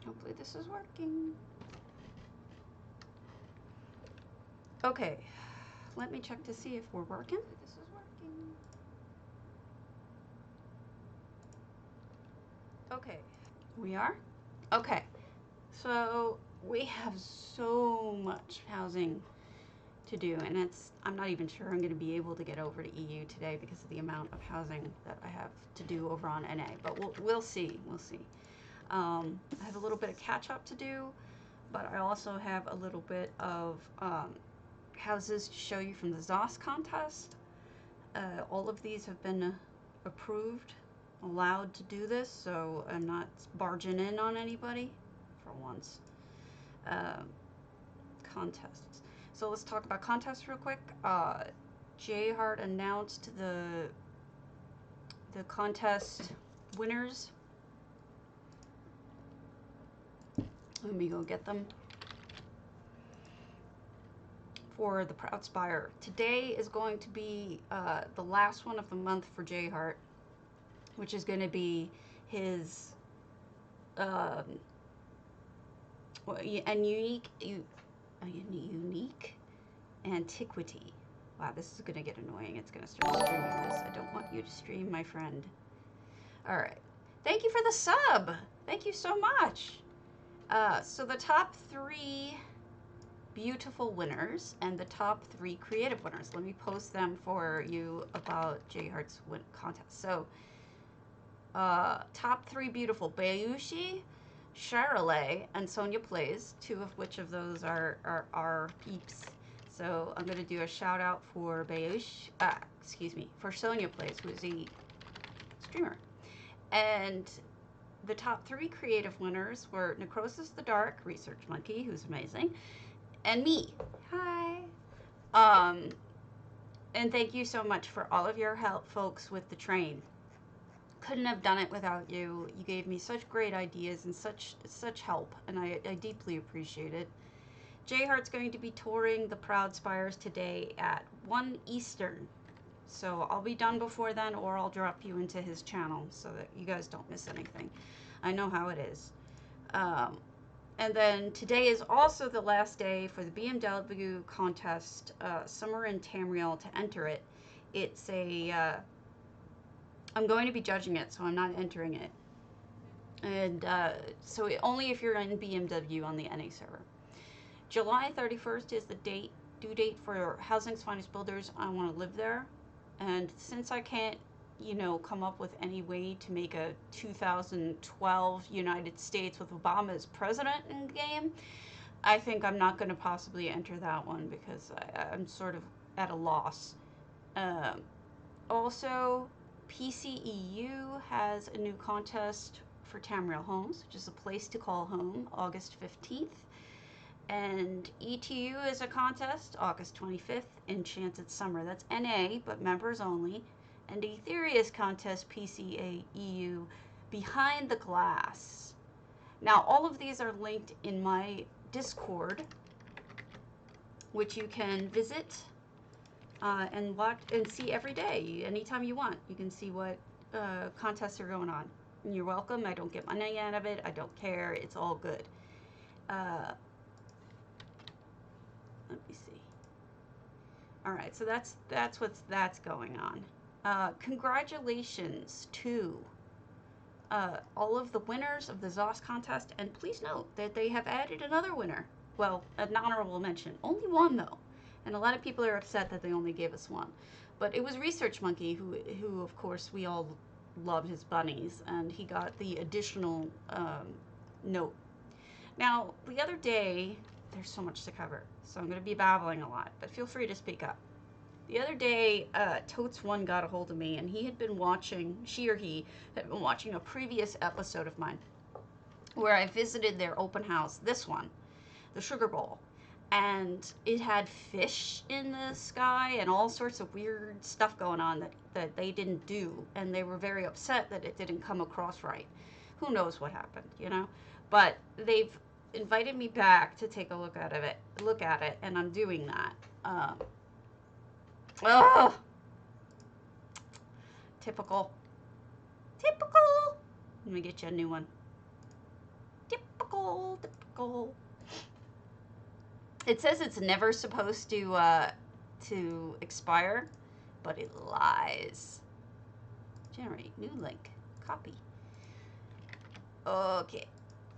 Hopefully this is working. Okay, let me check to see if we're working. This is working. Okay, we are? Okay, so we have so much housing to do, and I'm not even sure I'm going to be able to get over to EU today because of the amount of housing that I have to do over on NA, but we'll see. I have a little bit of catch up to do, but I also have a little bit of houses to show you from the ZOS contest. All of these have been approved, allowed to do this, so I'm not barging in on anybody for once. Contests. So let's talk about contests real quick. J-Heart announced the contest winners. Let me go get them. For the Proud Spire. Today is going to be the last one of the month for J-Heart, which is going to be his unique antiquity. Wow, this is going to get annoying. It's going to start streaming this. I don't want you to stream, my friend. All right. Thank you for the sub. Thank you so much. So the top 3 beautiful winners and the top 3 creative winners. Let me post them for you about J-Heart's contest. So, top 3 beautiful: Bayushi, Charolais, and Sonia Plays, 2 of which of those are peeps. So I'm going to do a shout out for for Sonia Plays, who is a streamer. And the top 3 creative winners were Necrosis the Dark, Research Monkey, who's amazing, and me. Hi. And thank you so much for all of your help, folks, with the train. Couldn't have done it without you. You gave me such great ideas and such help, and I deeply appreciate it. J-Heart's going to be touring the Proud Spires today at 1 Eastern. So I'll be done before then, or I'll drop you into his channel so that you guys don't miss anything. I know how it is. And then today is also the last day for the BMW contest, Summer in Tamriel, to enter it. It's I'm going to be judging it, so I'm not entering it. And so only if you're in BMW on the NA server. July 31st is the due date for Housing's Finest Builders. I want to live there. And since I can't, come up with any way to make a 2012 United States with Obama as president in game, I think I'm not going to possibly enter that one because I'm sort of at a loss. Also, PCEU has a new contest for Tamriel Homes, which is a place to call home, August 15th. And ETU is a contest, August 25th, Enchanted Summer. That's NA, but members only. And Aetherius contest, PCAEU, Behind the Glass. Now, all of these are linked in my Discord, which you can visit and watch and see every day, anytime you want. You can see what contests are going on. And you're welcome. I don't get money out of it. I don't care. It's all good. Let me see. All right, so that's what's going on. Congratulations to all of the winners of the ZOS contest, and please note that they have added another winner. Well, an honorable mention. Only one, though. And a lot of people are upset that they only gave us one. But it was Research Monkey, who of course, we all love his bunnies, and he got the additional note. Now, the other day, there's so much to cover, so I'm going to be babbling a lot, but feel free to speak up. The other day, Totes1 got a hold of me, and he had been watching, she or he had been watching a previous episode of mine where I visited their open house, this one, the Sugar Bowl. And it had fish in the sky and all sorts of weird stuff going on that they didn't do. And they were very upset that it didn't come across right. Who knows what happened, But they've invited me back to take a look at it, and I'm doing that. Typical. Let me get you a new one. Typical, typical. It says it's never supposed to expire, but it lies. Generate new link. Copy. Okay.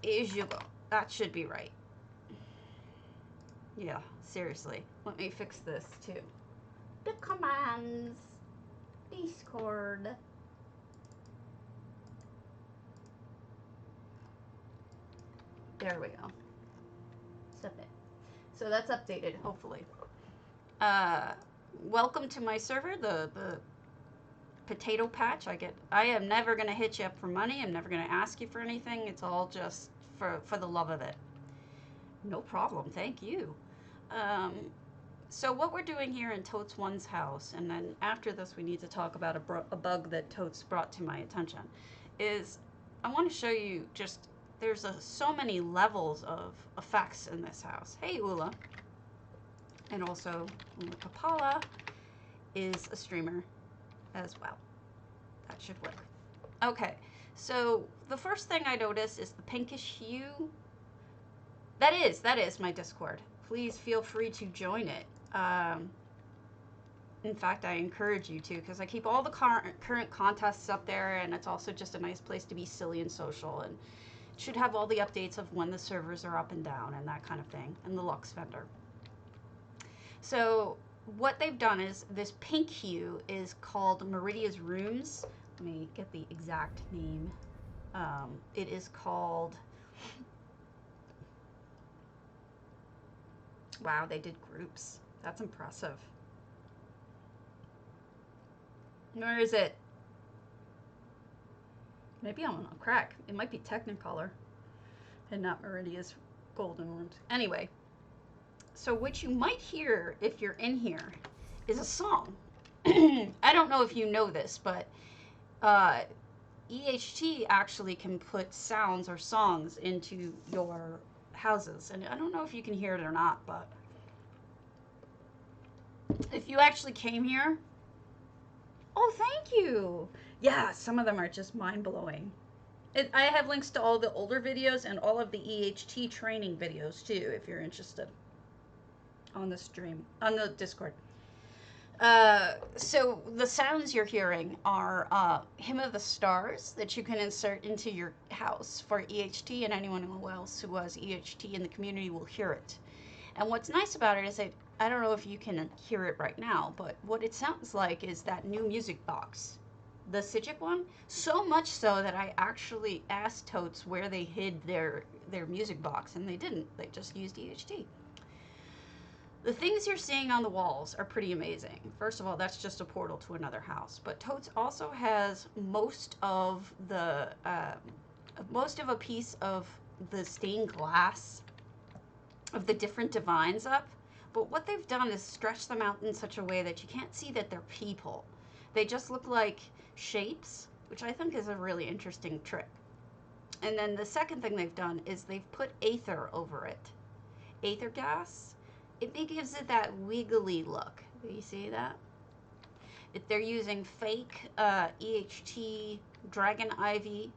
Here you go. That should be right. Yeah, seriously. Let me fix this too. The commands. Discord. There we go. Submit. So that's updated, hopefully. Welcome to my server, the potato patch. I am never gonna hit you up for money. I'm never gonna ask you for anything. It's all just for the love of it. No problem, thank you. So what we're doing here in Totes 1's house, and then after this we need to talk about a bug that Totes brought to my attention, is I want to show you just, there's so many levels of effects in this house. Hey Ula. And also Ula Kapala is a streamer as well. That should work. Okay, so the first thing I notice is the pinkish hue. That is my Discord. Please feel free to join it. In fact, I encourage you to, because I keep all the current contests up there, and it's also just a nice place to be silly and social, and it should have all the updates of when the servers are up and down and that kind of thing, and the Lux vendor. So what they've done is this pink hue is called Meridia's Rooms. Let me get the exact name. It is called... Wow, they did groups. That's impressive. Where is it? Maybe I'm on a crack. It might be Technicolor and not Meridia's Golden Rooms. Anyway, so what you might hear if you're in here is a song. I don't know if you know this, but EHT actually can put sounds or songs into your houses, and I don't know if you can hear it or not, but if you actually came here, oh, thank you. Yeah, some of them are just mind-blowing. I have links to all the older videos and all of the EHT training videos too, if you're interested, on the stream, on the Discord. So the sounds you're hearing are Hymn of the Stars that you can insert into your house for EHT, and anyone else who has EHT in the community will hear it. And what's nice about it is that, I don't know if you can hear it right now, but what it sounds like is that new music box, the Psijic one, so much so that I actually asked Totes where they hid their music box, and they didn't. They just used EHT. The things you're seeing on the walls are pretty amazing. First of all, that's just a portal to another house. But Totes also has most of a piece of the stained glass of the different divines up. But what they've done is stretch them out in such a way that you can't see that they're people. They just look like shapes, which I think is a really interesting trick. And then the second thing they've done is they've put aether over it. Aether gas. It gives it that wiggly look. Do you see that? They're using fake EHT Dragon Ivy,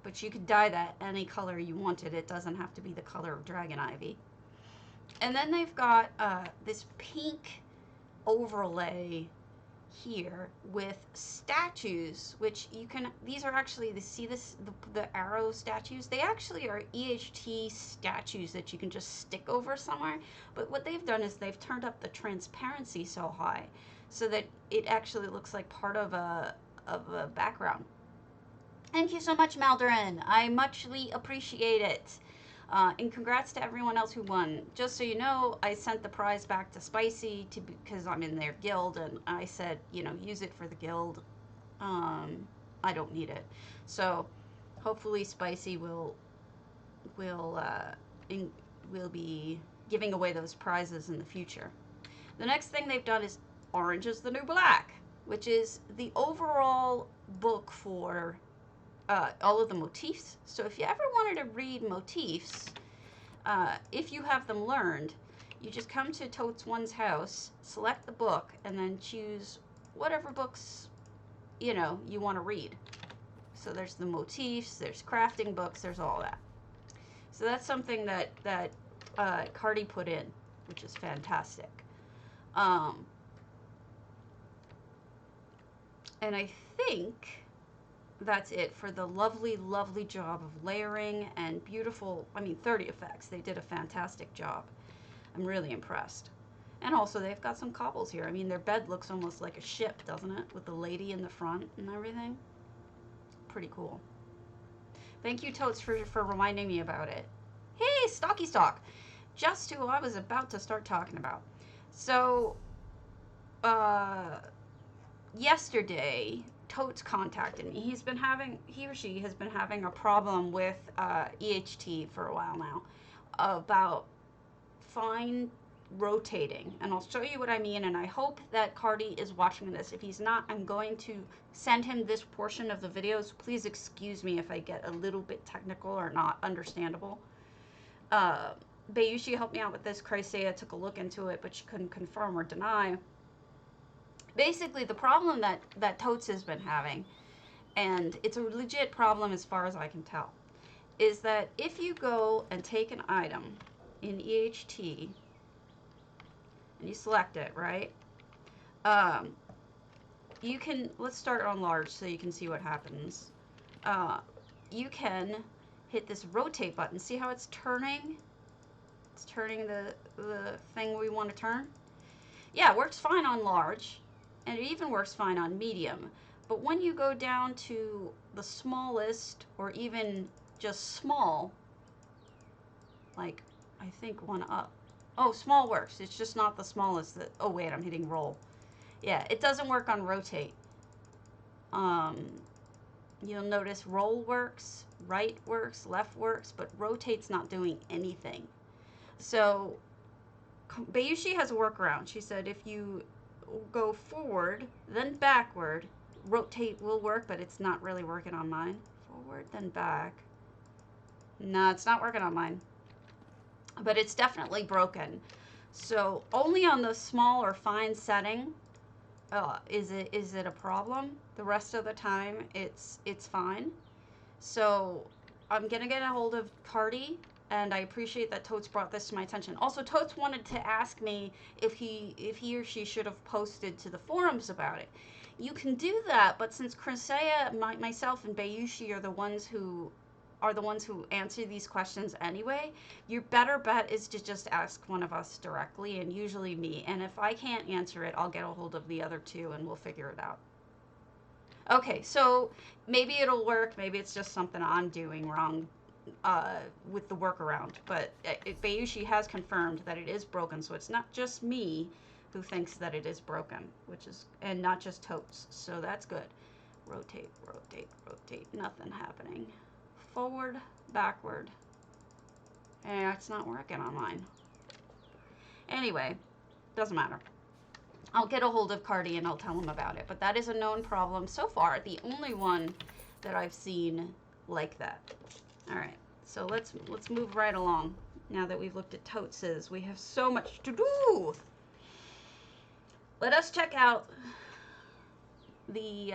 but you could dye that any color you wanted. It doesn't have to be the color of Dragon Ivy. And then they've got this pink overlay here with statues, which you can, these are actually, the arrow statues, they actually are EHT statues that you can just stick over somewhere. But what they've done is they've turned up the transparency so high so that it actually looks like part of a background. Thank you so much, Maldorin. I muchly appreciate it. And congrats to everyone else who won. Just so you know, I sent the prize back to Spicy because I'm in their guild, and I said, you know, use it for the guild. I don't need it. So hopefully Spicy will be giving away those prizes in the future. The next thing they've done is Orange is the New Black, which is the overall book for all of the motifs. So if you ever wanted to read motifs, if you have them learned, you just come to Totes 1's house, select the book, and then choose whatever books, you know, you want to read. So there's the motifs, there's crafting books, there's all that. So that's something that Cardi put in, which is fantastic. And I think that's it for the lovely, lovely job of layering and beautiful, 30 effects. They did a fantastic job. I'm really impressed. And also, they've got some cobbles here. I mean, their bed looks almost like a ship, doesn't it? With the lady in the front and everything. Pretty cool. Thank you, Totes, for reminding me about it. Hey, Stocky Stock! Just who I was about to start talking about. So, yesterday, Totes contacted me. He or she has been having a problem with EHT for a while now about fine rotating, and I'll show you what I mean, and I hope that Cardi is watching this. If he's not, I'm going to send him this portion of the video, so please excuse me if I get a little bit technical or not understandable. Bayushi helped me out with this. Chrysaea took a look into it, but she couldn't confirm or deny. Basically, the problem that Totes has been having, and it's a legit problem as far as I can tell, is that if you go and take an item in EHT, and you select it, right? You can, let's start on large so you can see what happens. You can hit this rotate button. See how it's turning? It's turning the thing we want to turn. Yeah, it works fine on large, and it even works fine on medium. But when you go down to the smallest, or even just small, like I think one up. Oh, small works. It's just not the smallest. Oh wait, I'm hitting roll. Yeah, it doesn't work on rotate. You'll notice roll works, right works, left works, but rotate's not doing anything. So Bayushi has a workaround. She said if you go forward, then backward, rotate will work, but it's not really working on mine. Forward, then back. No, it's not working on mine. But it's definitely broken. So only on the small or fine setting is it a problem. The rest of the time it's fine. So I'm gonna get a hold of Cardi, and I appreciate that Totes brought this to my attention. Also, Totes wanted to ask me if he or she should have posted to the forums about it. You can do that, but since Cressea, myself, and Bayushi are the ones who answer these questions anyway, your better bet is to just ask one of us directly, and usually me. And if I can't answer it, I'll get a hold of the other two and we'll figure it out. Okay, so maybe it'll work. Maybe it's just something I'm doing wrong with the workaround. But Bayushi has confirmed that it is broken, so it's not just me who thinks that it is broken, and not just Totes. So that's good. Rotate, rotate, rotate. Nothing happening. Forward, backward. Yeah, it's not working on mine. Anyway, doesn't matter. I'll get a hold of Cardi and I'll tell him about it. But that is a known problem so far. The only one that I've seen like that. All right, so let's move right along. Now that we've looked at Totes's, we have so much to do. Let us check out the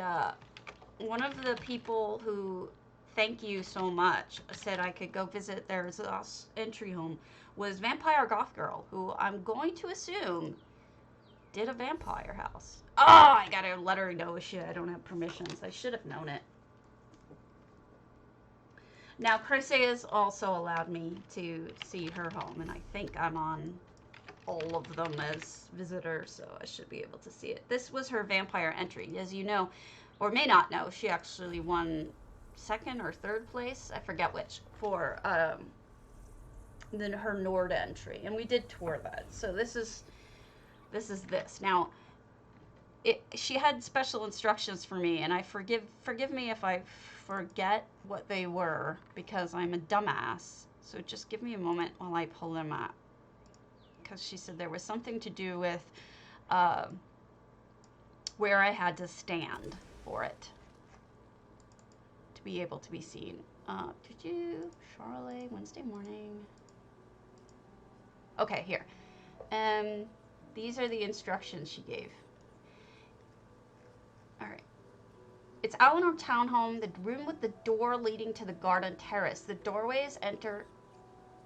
one of the people who, thank you so much, said I could go visit their ZOS entry home, was Vampire Goth Girl, who I'm going to assume did a vampire house. Oh, I gotta let her know shit. I don't have permissions. I should have known it. Now, Chrysaea's also allowed me to see her home, and I think I'm on all of them as visitor, so I should be able to see it. This was her vampire entry. As you know, or may not know, she actually won second or third place, I forget which, for her Nord entry, and we did tour that. So this is this. Now, she had special instructions for me, and I forgive me if I forget what they were, because I'm a dumbass. So just give me a moment while I pull them up, because she said there was something to do with where I had to stand for it to be able to be seen. Did you, Charlotte, Wednesday morning? Okay, here. These are the instructions she gave. All right. It's Alinor townhome, the room with the door leading to the garden terrace. The doorways enter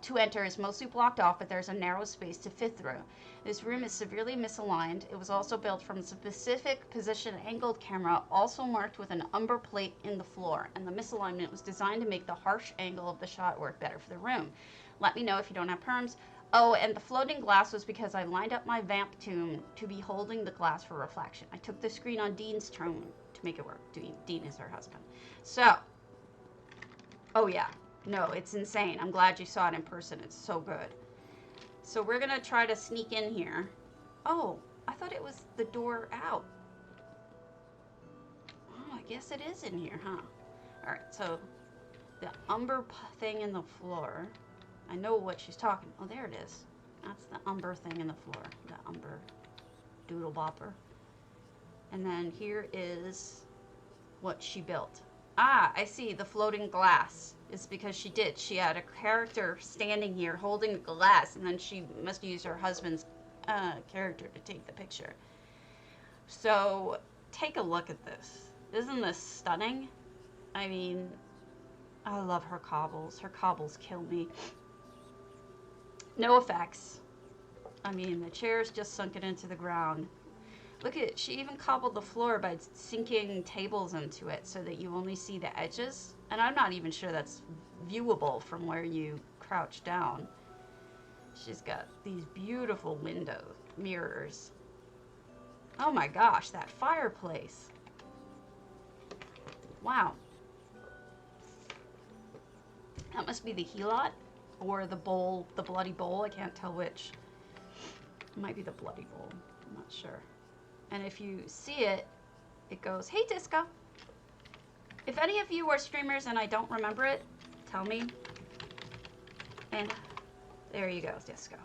to enter is mostly blocked off, but there's a narrow space to fit through. This room is severely misaligned. It was also built from a specific position angled camera, also marked with an umber plate in the floor, and the misalignment was designed to make the harsh angle of the shot work better for the room. Let me know if you don't have perms. Oh, and the floating glass was because I lined up my VAMP tomb to be holding the glass for reflection. I took the screen on Dean's tomb to make it work. Dean is her husband. So, oh yeah. No, it's insane. I'm glad you saw it in person. It's so good. So we're going to try to sneak in here. Oh, I thought it was the door out. Oh, I guess it is in here, huh? All right, so the umber thing in the floor. I know what she's talking. Oh, there it is. That's the umber thing in the floor. The umber doodle bopper. And then here is what she built. Ah, I see. The floating glass is because she did. She had a character standing here holding the glass, and then she must use her husband's character to take the picture. So, take a look at this. Isn't this stunning? I mean, I love her cobbles. Her cobbles kill me. No effects. I mean, the chair's just sunken into the ground. Look at it. She even cobbled the floor by sinking tables into it so that you only see the edges. And I'm not even sure that's viewable from where you crouch down. She's got these beautiful window mirrors. Oh my gosh, that fireplace. Wow. That must be the helot or the bowl, the bloody bowl. I can't tell which. It might be the bloody bowl. I'm not sure. And if you see it, it goes, hey, Disco. If any of you are streamers and I don't remember it, tell me. And there you go, Disco.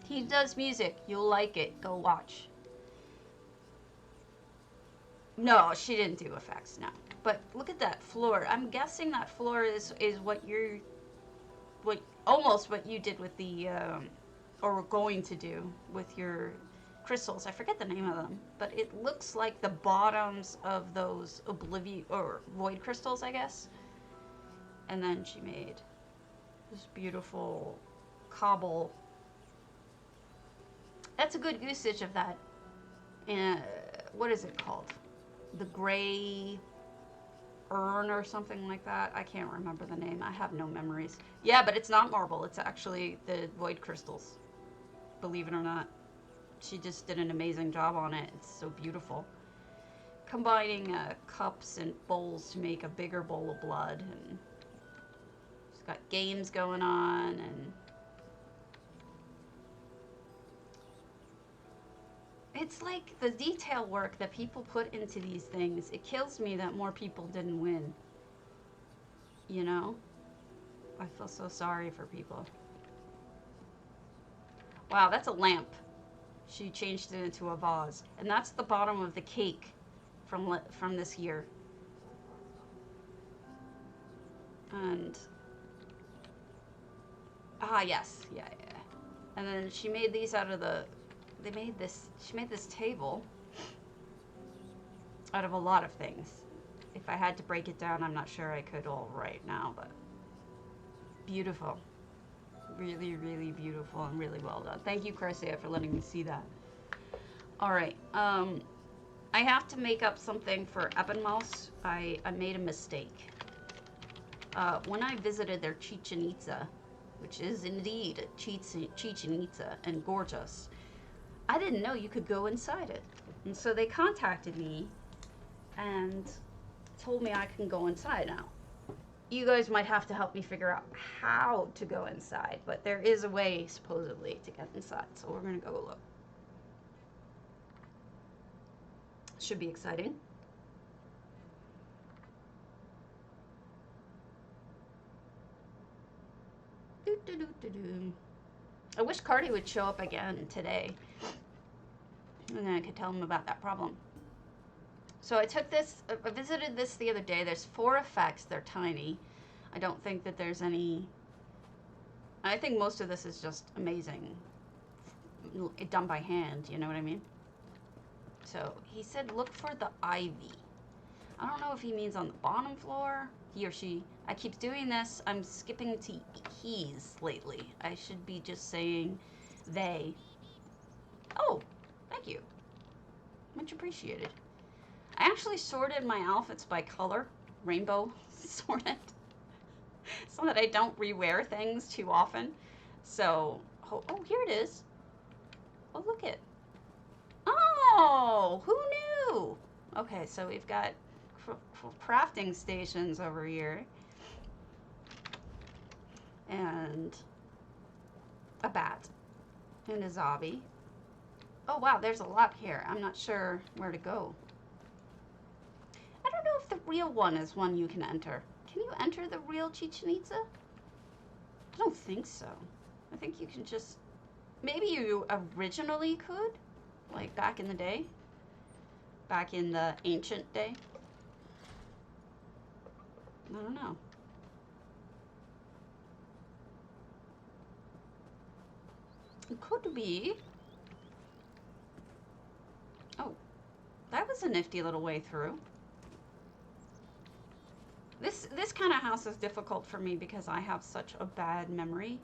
He does music. You'll like it. Go watch. No, she didn't do effects, no. But look at that floor. I'm guessing that floor is what you're, almost what you did with the, or were going to do with your crystals. I forget the name of them, but it looks like the bottoms of those oblivion or void crystals, I guess. And then she made this beautiful cobble. That's a good usage of that. What is it called? The gray urn or something like that. I can't remember the name. I have no memories. Yeah, but it's not marble. It's actually the void crystals. Believe it or not. She just did an amazing job on it. It's so beautiful. Combining cups and bowls to make a bigger bowl of blood. And she's got games going on. And it's like the detail work that people put into these things. It kills me that more people didn't win. You know? I feel so sorry for people. Wow, that's a lamp. She changed it into a vase. And that's the bottom of the cake from this year. And yes. Yeah. And then she made these out of she made this table out of a lot of things. If I had to break it down, I'm not sure I could all right now, but beautiful. Really, really beautiful and really well done. Thank you, Cressida, for letting me see that. All right. I have to make up something for Ebonmouse. I made a mistake. When I visited their Chichen Itza, which is indeed Chichen Itza and gorgeous, I didn't know you could go inside it. And so they contacted me and told me I can go inside now. You guys might have to help me figure out how to go inside, but there is a way, supposedly, to get inside. So we're going to go look. Should be exciting. I wish Cardi would show up again today. And then I could tell him about that problem. So I took this, I visited this the other day. There's 4 effects. They're tiny. I don't think that there's any, I think most of this is just amazing. Done by hand, you know what I mean? So he said look for the ivy. I don't know if he means on the bottom floor he or she. I keep doing this. I'm skipping to he's lately. I should be just saying they. Oh, thank you. Much appreciated. I actually sorted my outfits by color, rainbow sorted, so that I don't rewear things too often. So, oh, here it is. Oh, look it. Oh, who knew? Okay, so we've got crafting stations over here. And a bat and a zombie. Oh, wow, there's a lot here. I'm not sure where to go. I don't know if the real one is one you can enter. Can you enter the real Chichen Itza? I don't think so. I think you can just... Maybe you originally could? Like back in the day? Back in the ancient day? I don't know. It could be. Oh, that was a nifty little way through. This kind of house is difficult for me because I have such a bad memory.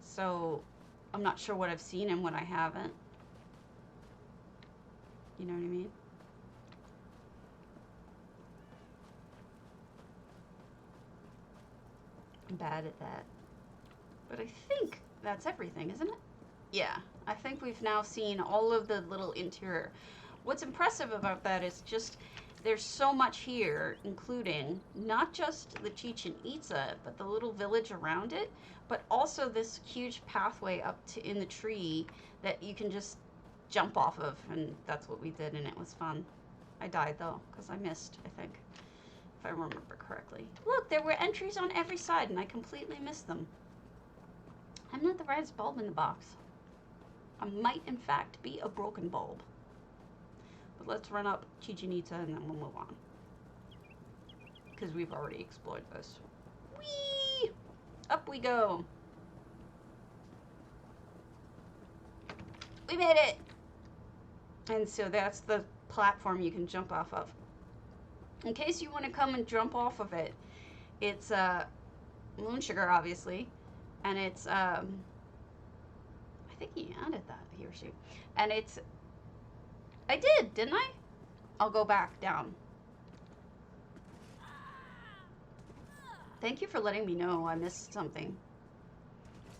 So I'm not sure what I've seen and what I haven't. You know what I mean? I'm bad at that. But I think that's everything, isn't it? Yeah, I think we've now seen all of the little interior. What's impressive about that is just there's so much here, including not just the Chichen Itza, but the little village around it, but also this huge pathway up to in the tree that you can just jump off of, and that's what we did, and it was fun. I died though, because I missed, I think, if I remember correctly. Look, there were entries on every side, and I completely missed them. I'm not the brightest bulb in the box. I might, in fact, be a broken bulb. But let's run up Chichen Itza and then we'll move on. Because we've already explored this. Whee! Up we go. We made it! And so that's the platform you can jump off of. In case you want to come and jump off of it, it's Moonsugar, obviously. And it's, I think he added that, he or she. And it's, I did, didn't I? I'll go back down. Thank you for letting me know I missed something.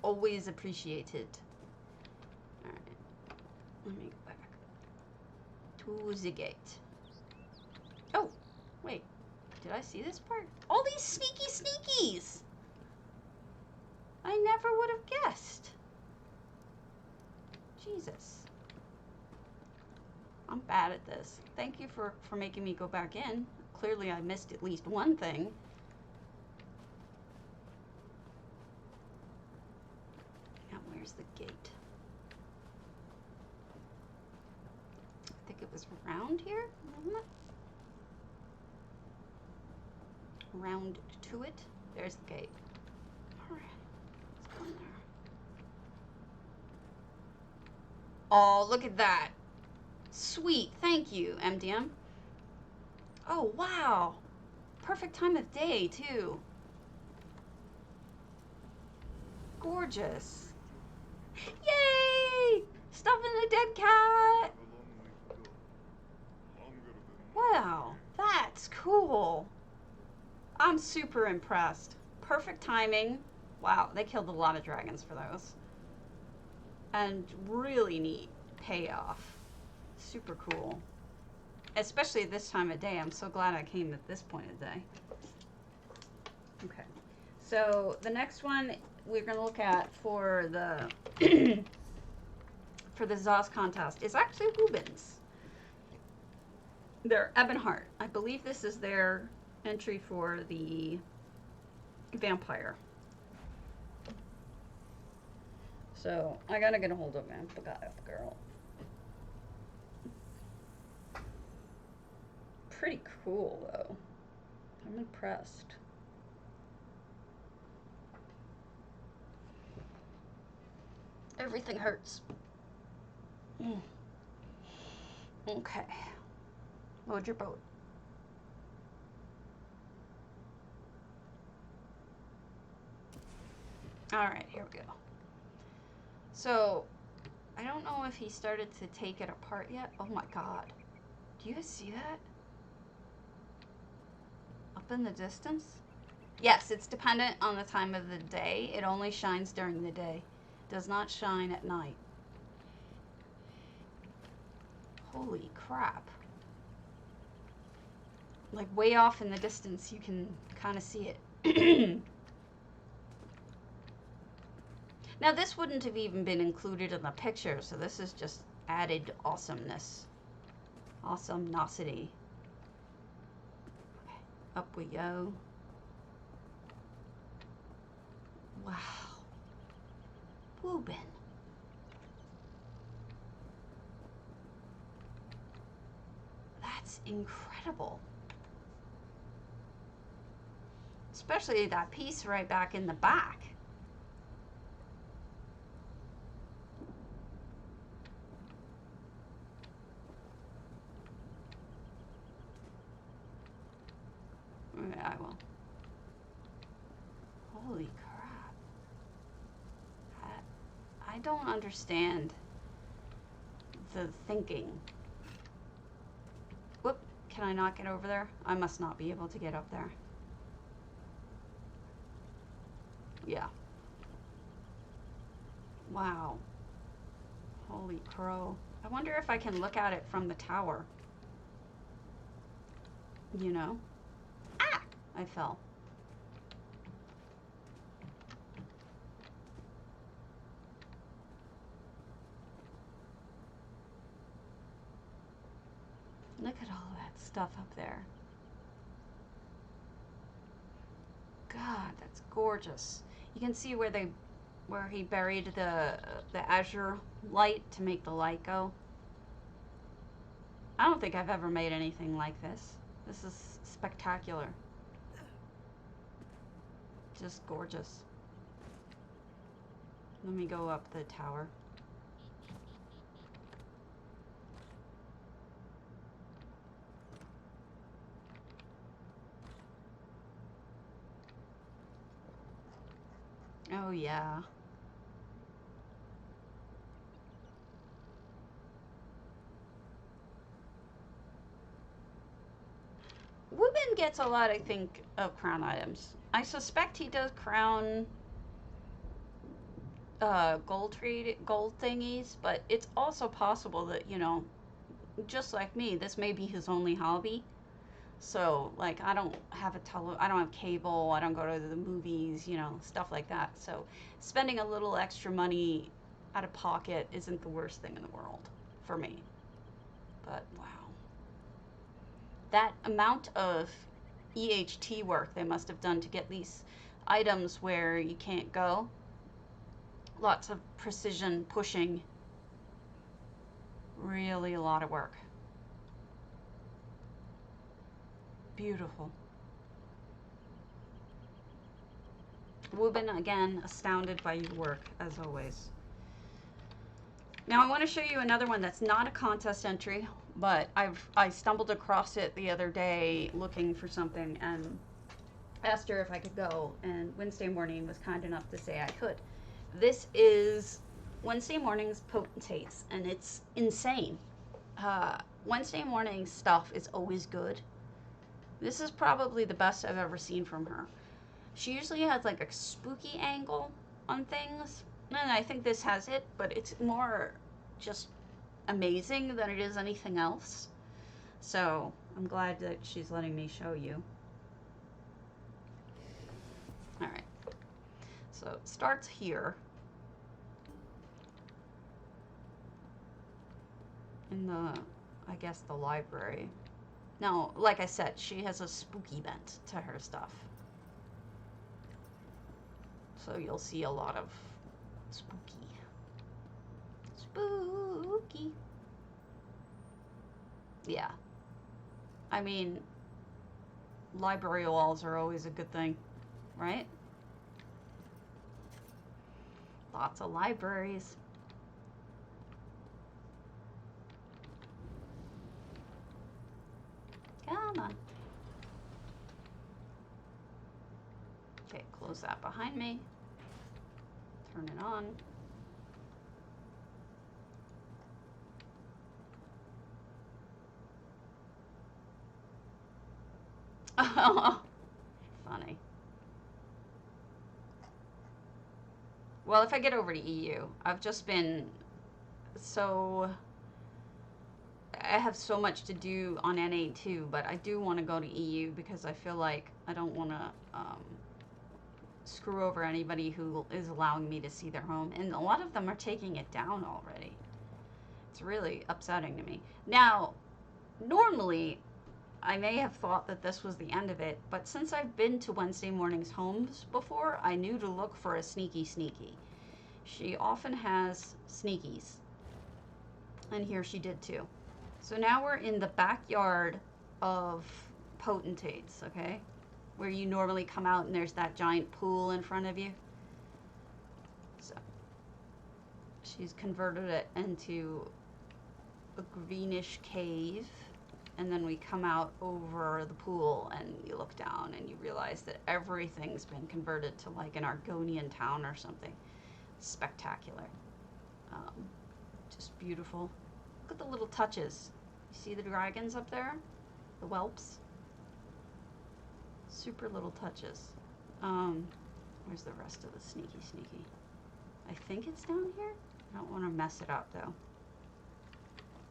Always appreciated. Alright. Let me go back. To the gate. Oh, wait. Did I see this part? All these sneaky sneakies! I never would have guessed. Jesus. I'm bad at this. Thank you for making me go back in. Clearly I missed at least one thing. Now where's the gate? I think it was around here, wasn't it? Round to it. There's the gate. Alright. Let's go in there. Oh, look at that. Sweet, thank you, MDM. Oh, wow. Perfect time of day, too. Gorgeous. Yay! Stuffing the dead cat. Wow, that's cool. I'm super impressed. Perfect timing. Wow, they killed a lot of dragons for those. And really neat payoff. Super cool. Especially at this time of day. I'm so glad I came at this point of day. Okay. So the next one we're going to look at for the for the ZOS contest is actually Rubens. They're Ebonheart. I believe this is their entry for the vampire. So I gotta get a hold of him. Forgot the girl. Pretty cool though. I'm impressed. Everything hurts. Okay. Load your boat. Alright, here we go. So, I don't know if he started to take it apart yet. Oh my god. Do you guys see that? Up in the distance? Yes, it's dependent on the time of the day. It only shines during the day. It does not shine at night. Holy crap. Like way off in the distance, you can kind of see it. Now this wouldn't have even been included in the picture, so this is just added awesomeness. Awesomenosity. Okay, up we go. Wow. Woobin. That's incredible. Especially that piece right back in the back. Yeah, I will. Holy crap. I don't understand the thinking. Whoop, can I not get over there? I must not be able to get up there. Yeah. Wow. Holy crow. I wonder if I can look at it from the tower. You know? Ah! I fell. Look at all that stuff up there. God, that's gorgeous. You can see where he buried the azure light to make the light go. I don't think I've ever made anything like this. This is spectacular. Just gorgeous. Let me go up the tower. Oh yeah. Woobin gets a lot, I think, of crown items. I suspect he does crown gold thingies, but it's also possible that, you know, just like me, this may be his only hobby. So, like, I don't have I don't have cable, I don't go to the movies, you know, stuff like that. So, spending a little extra money out of pocket isn't the worst thing in the world for me. But, wow. That amount of EHT work they must have done to get these items where you can't go. Lots of precision pushing. Really a lot of work. Beautiful. Woobin, again, astounded by your work, as always. Now I want to show you another one that's not a contest entry, but I stumbled across it the other day looking for something and asked her if I could go, and Wednesday morning was kind enough to say I could. This is Wednesday morning's potentates, and it's insane. Wednesday morning stuff is always good. This is probably the best I've ever seen from her. She usually has like a spooky angle on things, and I think this has it, but it's more just amazing than it is anything else. So I'm glad that she's letting me show you. Alright, so it starts here in the, I guess, the library. Now, like I said, she has a spooky bent to her stuff. So you'll see a lot of spooky. Spooky. Yeah. I mean, library walls are always a good thing, right? Lots of libraries. Come on. Okay, close that behind me. Turn it on. Funny. Well, if I get over to EU, I've just been so... I have so much to do on NA too, but I do want to go to EU because I feel like I don't want to screw over anybody who is allowing me to see their home. And a lot of them are taking it down already. It's really upsetting to me. Now, normally, I may have thought that this was the end of it, but since I've been to Wednesday morning's homes before, I knew to look for a sneaky sneaky. She often has sneakies. And here she did too. So now we're in the backyard of potentates, okay? Where you normally come out and there's that giant pool in front of you. So she's converted it into a greenish cave. And then we come out over the pool and you look down and you realize that everything's been converted to like an Argonian town or something. Spectacular. Just beautiful. Look at the little touches. You see the dragons up there? The whelps? Super little touches. Where's the rest of the sneaky sneaky? I think it's down here. I don't want to mess it up though.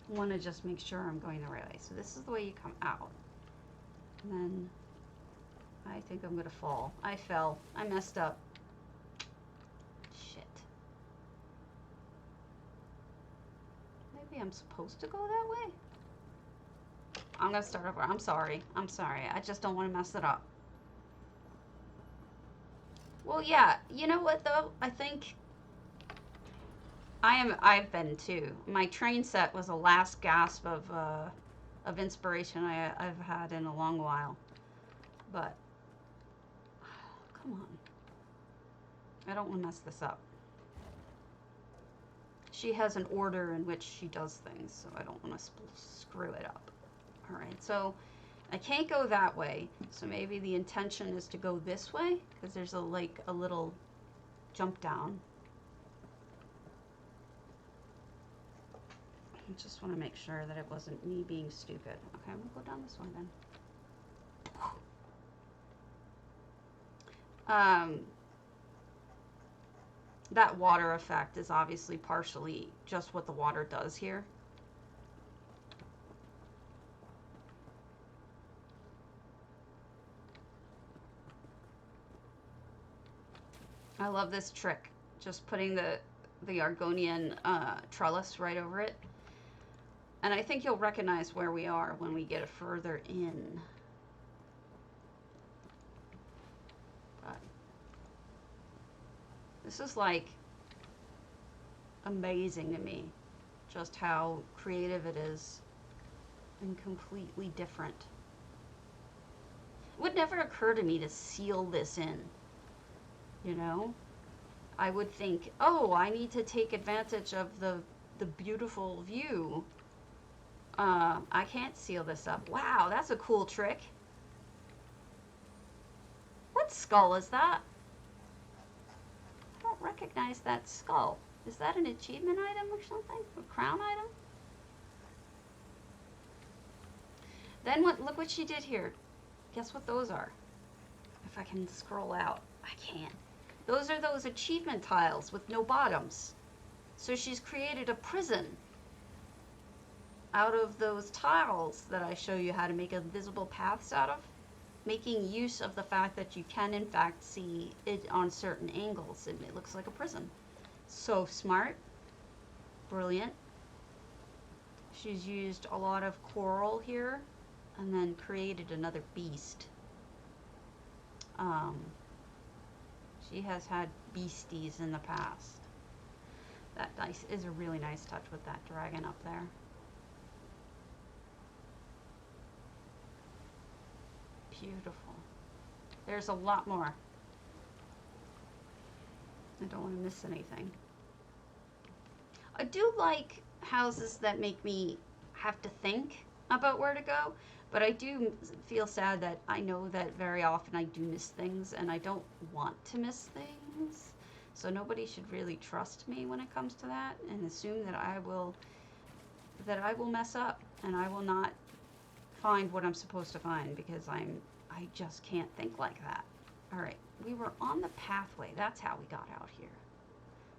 I want to just make sure I'm going the right way. So this is the way you come out. And then I think I'm going to fall. I fell. I messed up. Shit. Maybe I'm supposed to go that way? I'm going to start over. I'm sorry. I'm sorry. I just don't want to mess it up. Well, yeah. You know what, though? I think I've been, too. My train set was the last gasp of inspiration I've had in a long while. But, come on. I don't want to mess this up. She has an order in which she does things, so I don't want to screw it up. Alright, so I can't go that way, so maybe the intention is to go this way, because there's a little jump down. I just want to make sure that it wasn't me being stupid. Okay, I'm going to go down this way then. That water effect is obviously partially just what the water does here. I love this trick. Just putting the Argonian trellis right over it. And I think you'll recognize where we are when we get further in. But this is like amazing to me. Just how creative it is. And completely different. It would never occur to me to seal this in. You know? I would think, oh, I need to take advantage of the beautiful view. I can't seal this up. Wow, that's a cool trick. What skull is that? I don't recognize that skull. Is that an achievement item or something? A crown item? Then look what she did here. Guess what those are? If I can scroll out. I can't. Those are those achievement tiles with no bottoms. So she's created a prison out of those tiles that I show you how to make invisible paths out of, making use of the fact that you can in fact see it on certain angles and it looks like a prison. So smart, brilliant. She's used a lot of coral here and then created another beast. She has had beasties in the past. That is a really nice touch with that dragon up there. Beautiful. There's a lot more. I don't want to miss anything. I do like houses that make me have to think about where to go, but I do feel sad that I know that very often I do miss things and I don't want to miss things. So nobody should really trust me when it comes to that and assume that I will mess up and I will not find what I'm supposed to find, because I just can't think like that. All right, we were on the pathway. That's how we got out here.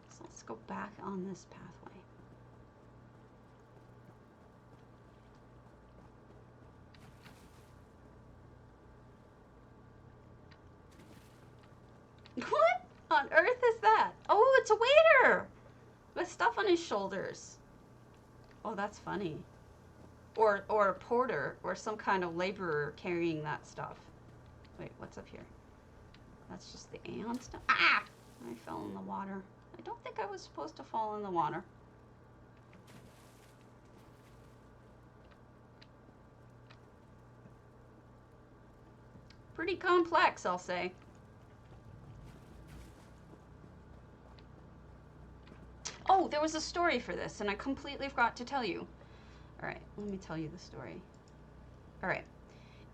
So let's go back on this pathway. What on earth is that? Oh, it's a waiter with stuff on his shoulders. Oh, that's funny. Or a porter or some kind of laborer carrying that stuff. Wait, what's up here? That's just the Aeon stuff. Ah! I fell in the water. I don't think I was supposed to fall in the water. Pretty complex, I'll say. Oh, there was a story for this, and I completely forgot to tell you. All right, let me tell you the story. All right.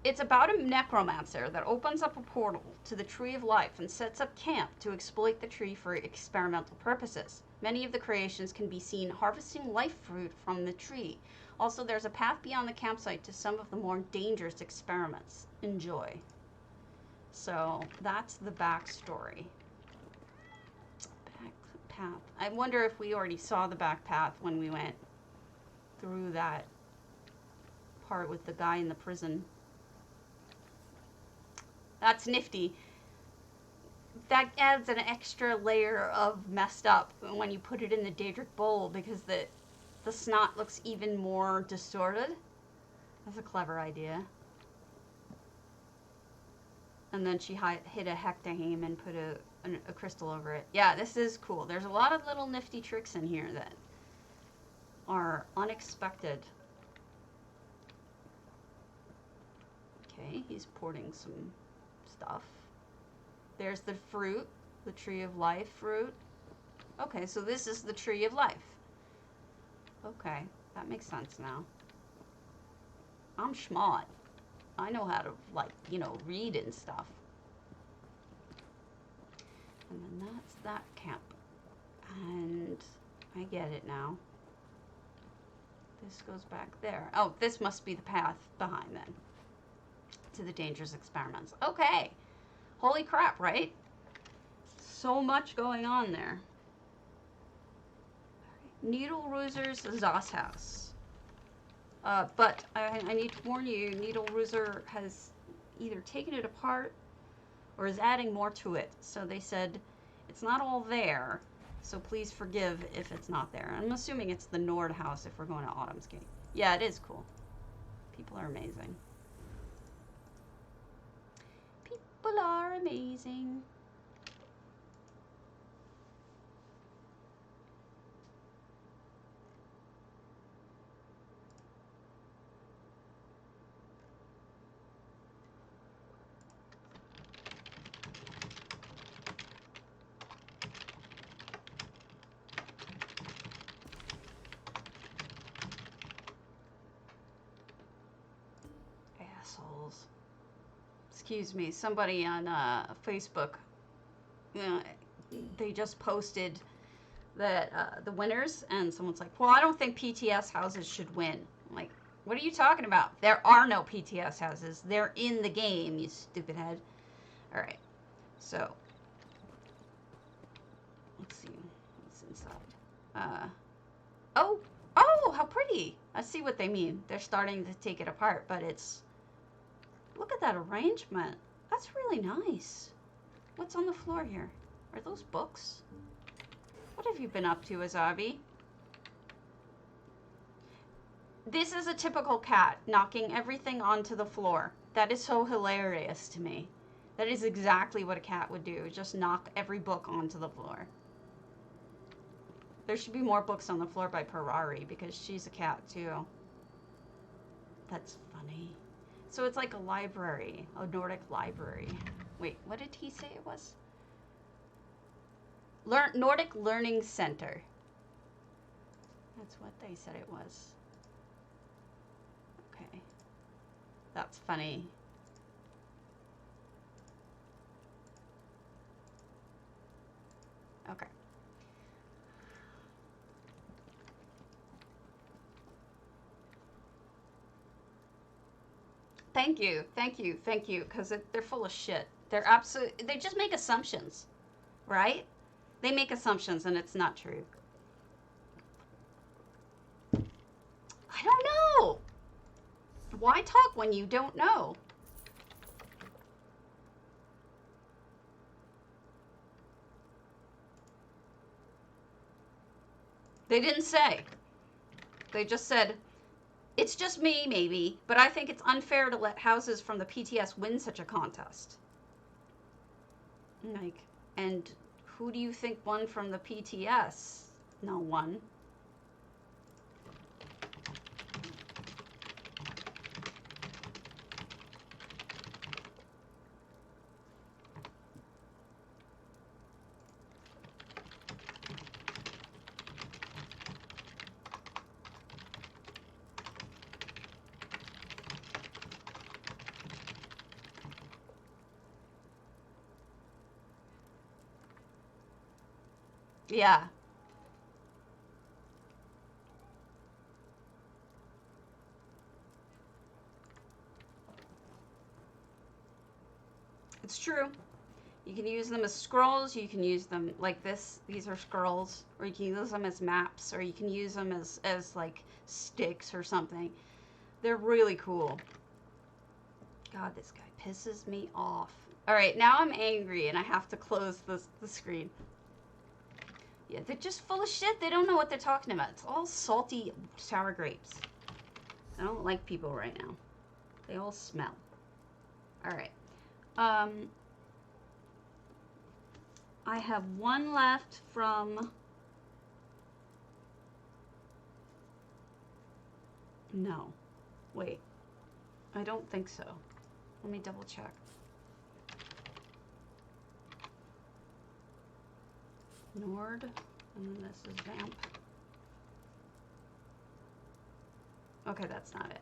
It's about a necromancer that opens up a portal to the Tree of Life and sets up camp to exploit the tree for experimental purposes. Many of the creations can be seen harvesting life fruit from the tree. Also, there's a path beyond the campsite to some of the more dangerous experiments. Enjoy. So, that's the backstory. Back path. I wonder if we already saw the back path when we went through that part with the guy in the prison. That's nifty. That adds an extra layer of messed up when you put it in the Daedric bowl, because the snot looks even more distorted. That's a clever idea. And then she hit a hectahame and put a crystal over it. Yeah, this is cool. There's a lot of little nifty tricks in here that are unexpected. Okay, he's porting some stuff. There's the fruit, the Tree of Life fruit. Okay, so this is the Tree of Life. Okay, that makes sense now. I'm smart. I know how to, like, you know, read and stuff. And then that's that camp. And I get it now. This goes back there. Oh, this must be the path behind then, to the dangerous experiments. Okay. Holy crap, right? So much going on there. Needle Rooser's ZOS house. But I need to warn you, Needle Rooser has either taken it apart or is adding more to it. So they said it's not all there, so please forgive if it's not there. I'm assuming it's the Nord house if we're going to Autumn's Gate. Yeah, it is cool. People are amazing. People are amazing. Assholes. Excuse me, somebody on Facebook, they just posted that the winners, and someone's like, well, I don't think PTS houses should win. I'm like, what are you talking about? There are no PTS houses. They're in the game, you stupid head. All right, so let's see what's inside. Oh, how pretty. I see what they mean. They're starting to take it apart, but it's, look at that arrangement. That's really nice. What's on the floor here? Are those books? What have you been up to, Azabi? This is a typical cat, knocking everything onto the floor. That is so hilarious to me. That is exactly what a cat would do, just knock every book onto the floor. There should be more books on the floor by Ferrari, because she's a cat too. That's funny. So it's like a library, a Nordic library. Wait, what did he say it was? Nordic Learning Center. That's what they said it was. Okay. That's funny. Thank you, thank you, thank you, because they're full of shit. They just make assumptions, right? They make assumptions and it's not true. I don't know. Why talk when you don't know? They didn't say. They just said, it's just me, maybe, but I think it's unfair to let houses from the PTS win such a contest. Like, and who do you think won from the PTS? No one. Yeah. It's true. You can use them as scrolls, you can use them like this, these are scrolls, or you can use them as maps, or you can use them as like sticks or something. They're really cool. God, this guy pisses me off. Alright, now I'm angry and I have to close the screen. Yeah, they're just full of shit. They don't know what they're talking about. It's all salty, sour grapes. I don't like people right now. They all smell. Alright. I have one left from... No. Wait. I don't think so. Let me double check. Nord, and then this is VAMP. Okay, that's not it.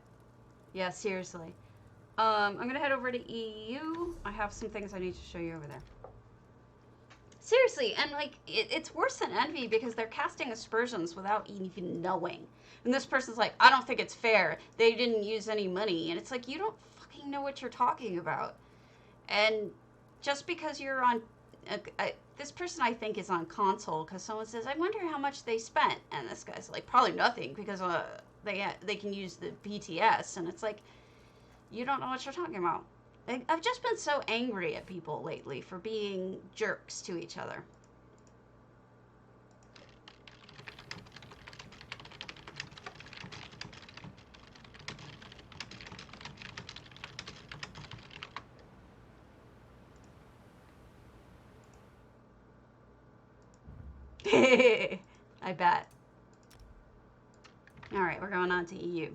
Yeah, seriously. I'm gonna head over to EU. I have some things I need to show you over there. Seriously, and like, it's worse than envy because they're casting aspersions without even knowing. And this person's like, I don't think it's fair. They didn't use any money. And it's like, you don't fucking know what you're talking about. And just because you're on... this person, I think, is on console because someone says, I wonder how much they spent. And this guy's like, probably nothing because they can use the PTS. And it's like, you don't know what you're talking about. I've just been so angry at people lately for being jerks to each other. I bet. All right, we're going on to EU.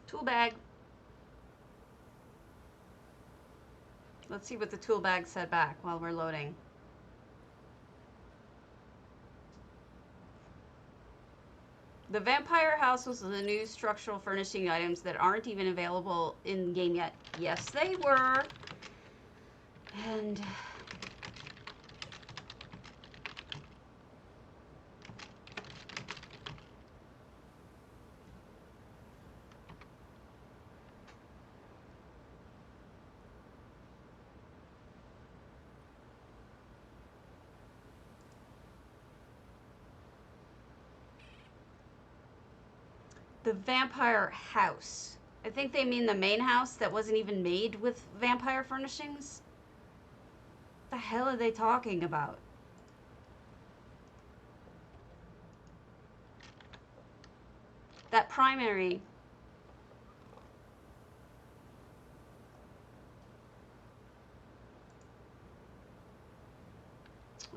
Tool bag. Let's see what the tool bag said back while we're loading. The vampire house was the new structural furnishing items that aren't even available in game yet. Yes, they were. And the vampire house. I think they mean the main house that wasn't even made with vampire furnishings. What the hell are they talking about? That primary.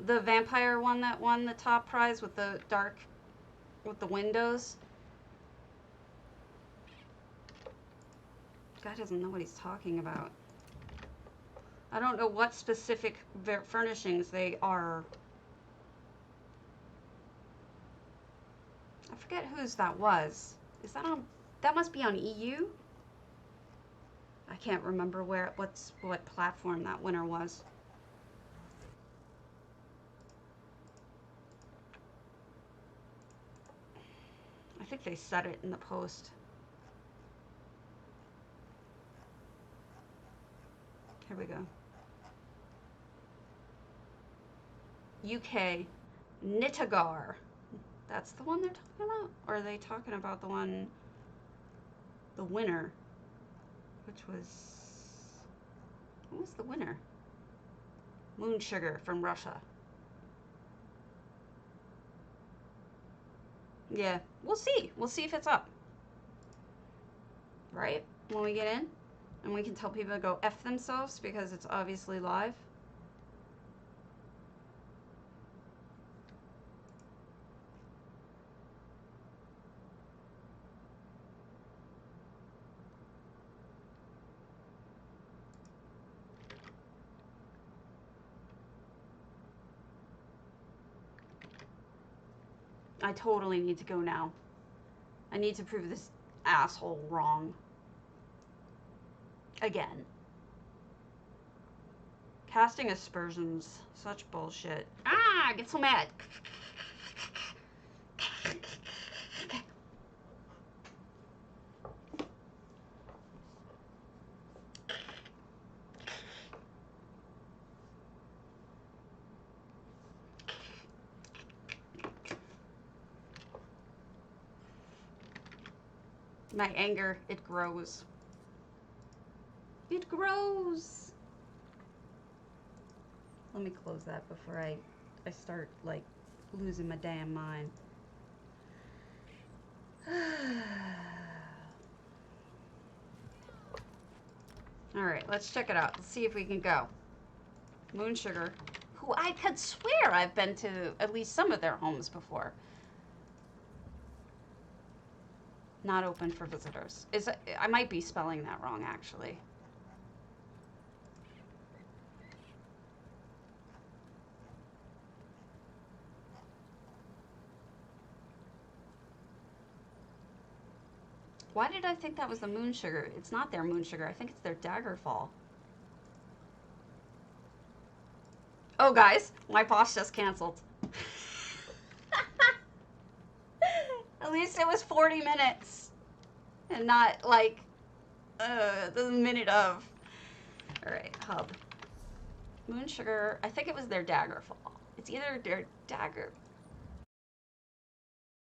The vampire one that won the top prize with the dark, with the windows. Guy doesn't know what he's talking about. I don't know what specific furnishings they are. I forget whose that was. Is that on... That must be on EU? I can't remember what platform that winner was. I think they said it in the post. Here we go. UK, Nitagar. That's the one they're talking about? Or are they talking about the one, the winner, which was, what was the winner? Moonsugar from Russia. Yeah, we'll see. We'll see if it's up. Right? When we get in. And we can tell people to go F themselves because it's obviously live. I totally need to go now. I need to prove this asshole wrong. Again. Casting aspersions. Such bullshit. Ah, I get so mad. My anger, it grows. It grows. Let me close that before I start, like, losing my damn mind. Alright, let's check it out. Let's see if we can go. Moonsugar, who I could swear I've been to at least some of their homes before. Not open for visitors. I might be spelling that wrong, actually. Why did I think that was the Moonsugar? It's not their Moonsugar. I think it's their Daggerfall. Oh, guys, my boss just canceled. At least it was 40 minutes. And not, like, the minute of. Alright, hub. Moonsugar, I think it was their Daggerfall. It's either their Dagger...